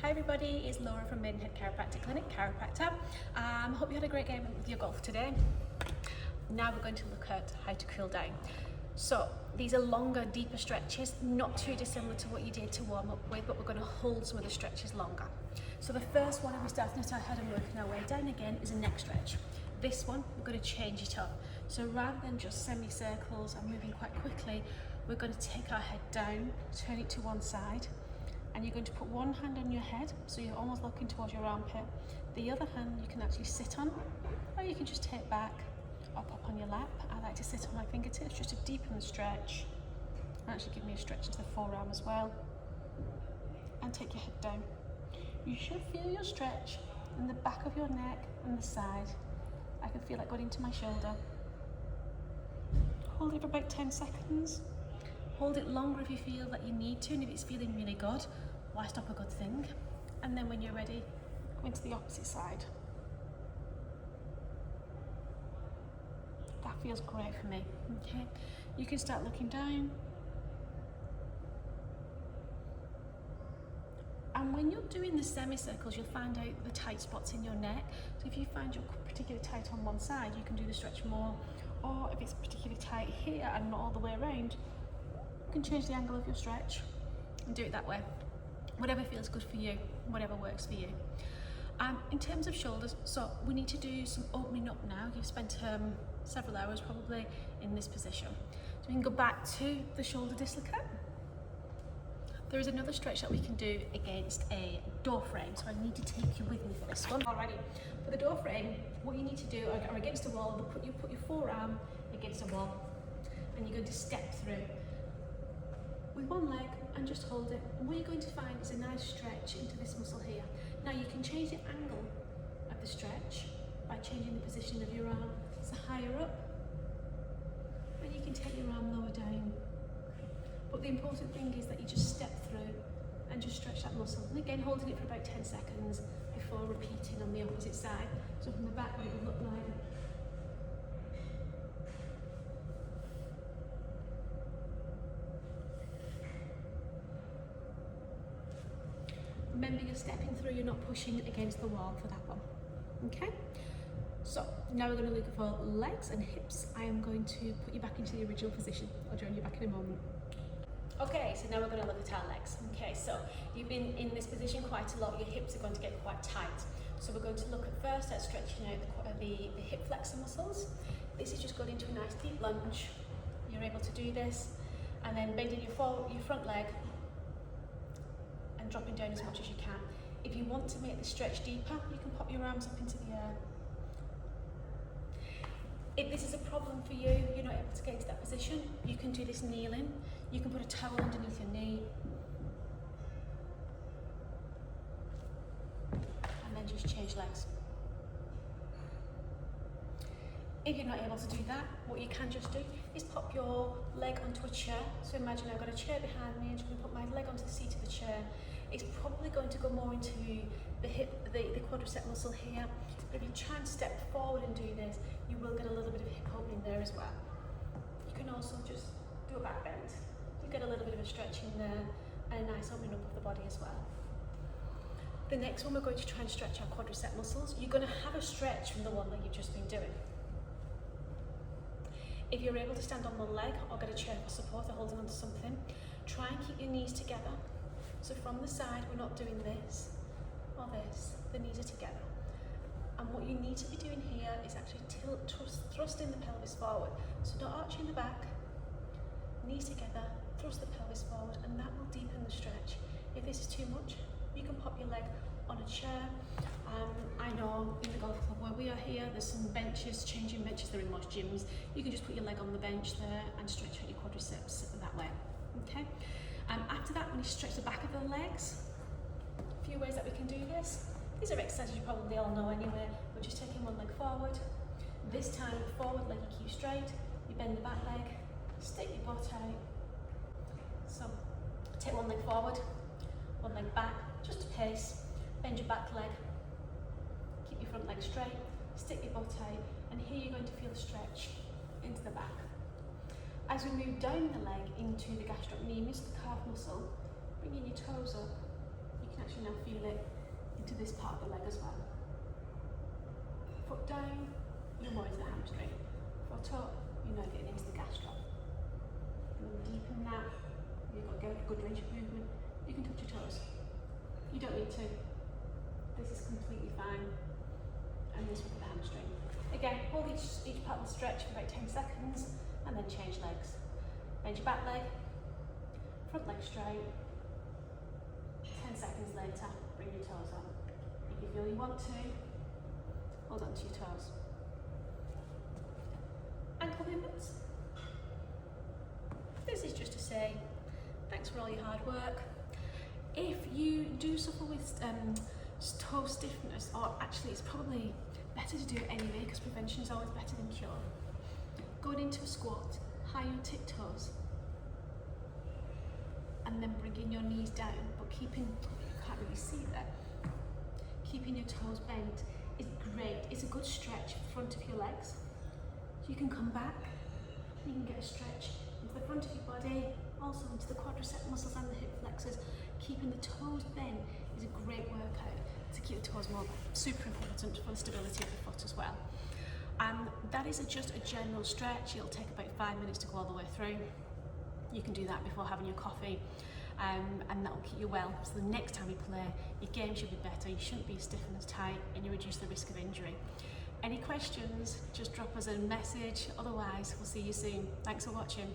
Hi everybody, it's Laura from Maidenhead Chiropractic Clinic, chiropractor. Hope you had a great game with your golf today. Now we're going to look at how to cool down. So these are longer, deeper stretches, not too dissimilar to what you did to warm up with, but we're going to hold some of the stretches longer. So the first one, if we're starting at our head and working our way down again, is a neck stretch. This one, we're going to change it up. So rather than just semicircles and moving quite quickly, we're going to take our head down, turn it to one side, and you're going to put one hand on your head, so you're almost looking towards your armpit. The other hand you can actually sit on, or you can just take back or pop on your lap. I like to sit on my fingertips just to deepen the stretch, and actually give me a stretch into the forearm as well. And take your head down. You should feel your stretch in the back of your neck and the side. I can feel it going into my shoulder. Hold it for about 10 seconds. Hold it longer if you feel that you need to, and if it's feeling really good, why stop a good thing? And then when you're ready, go into the opposite side. That feels great for me, okay? You can start looking down. And when you're doing the semicircles, you'll find out the tight spots in your neck. So if you find you're particularly tight on one side, you can do the stretch more. Or if it's particularly tight here and not all the way around, you can change the angle of your stretch and do it that way. Whatever feels good for you, whatever works for you. In terms of shoulders, so we need to do some opening up now. You've spent several hours probably in this position. So we can go back to the shoulder dislocate. There is another stretch that we can do against a door frame, so I need to take you with me for this one. Alrighty, for the door frame, what you need to do, or against the wall, you put your forearm against a wall, and you're going to step through with one leg and just hold it. And what you're going to find is a nice stretch into this muscle here. Now you can change the angle of the stretch by changing the position of your arm. So higher up, and you can take your arm lower down. But the important thing is that you just step through and just stretch that muscle. And again, holding it for about 10 seconds before repeating on the opposite side. So from the back, it will look like remember, you're stepping through, you're not pushing against the wall for that one. Okay? So now we're going to look for legs and hips. I am going to put you back into the original position. I'll join you back in a moment. Okay, so now we're going to look at our legs. Okay, so you've been in this position quite a lot. Your hips are going to get quite tight. So we're going to look at first at stretching out the hip flexor muscles. This is just going into a nice deep lunge. You're able to do this, and then bending your front leg and dropping down as much as you can. If you want to make the stretch deeper, you can pop your arms up into the air. If this is a problem for you, you're not able to get into that position, you can do this kneeling. You can put a towel underneath your knee and then just change legs. If you're not able to do that, what you can just do is pop your leg onto a chair. So imagine I've got a chair behind me and I'm going to put my leg onto the seat of the chair. It's probably going to go more into the hip, the quadricep muscle here. But if you try and step forward and do this, you will get a little bit of hip opening there as well. You can also just do a back bend. You get a little bit of a stretch in there and a nice opening up of the body as well. The next one, we're going to try and stretch our quadricep muscles. You're going to have a stretch from the one that you've just been doing. If you're able to stand on one leg or get a chair for support or holding onto something, try and keep your knees together. So from the side, we're not doing this or this, the knees are together. And what you need to be doing here is actually thrusting the pelvis forward. So not arching the back, knees together, thrust the pelvis forward, and that will deepen the stretch. If this is too much, you can pop your leg on a chair. I know in the golf club where we are here, there's some benches, changing benches, they're in most gyms. You can just put your leg on the bench there and stretch out your quadriceps that way, okay? After that, when you stretch the back of the legs, a few ways that we can do this. These are exercises you probably all know anyway. We're just taking one leg forward. This time, forward leg you keep straight, you bend the back leg, stick your butt out. So, take one leg forward, one leg back, just a pace, bend your back leg, keep your front leg straight, stick your butt out, and here you're going to feel the stretch into the back. As we move down the leg into the gastrocnemius, the calf muscle, bringing your toes up, you can actually now feel it into this part of the leg as well. Foot down, you're more into the hamstring. Foot up, you're now getting into the gastro. And then deepen that, you've got a good range of movement. You can touch your toes. You don't need to. This is completely fine. And this will be the hamstring. Again, hold each part of the stretch for about 10 seconds and then change legs. Bend your back leg, front leg straight. 10 seconds later, bring your toes up. If you feel you want to, hold on to your toes. Ankle movements. This is just to say, thanks for all your hard work. If you do suffer with toe stiffness, or actually it's probably better to do it anyway because prevention is always better than cure. Going into a squat, high on tiptoes, and then bringing your knees down, but keeping, you can't really see that, keeping your toes bent is great. It's a good stretch for the front of your legs. So you can come back, you can get a stretch into the front of your body, also into the quadricep muscles and the hip flexors. Keeping the toes bent is a great workout to keep the toes mobile. Super important for the stability of the foot as well. And that is just a general stretch. It'll take about 5 minutes to go all the way through. You can do that before having your coffee, and that will keep you well. So the next time you play, your game should be better. You shouldn't be as stiff and as tight, and you reduce the risk of injury. Any questions, just drop us a message. Otherwise, we'll see you soon. Thanks for watching.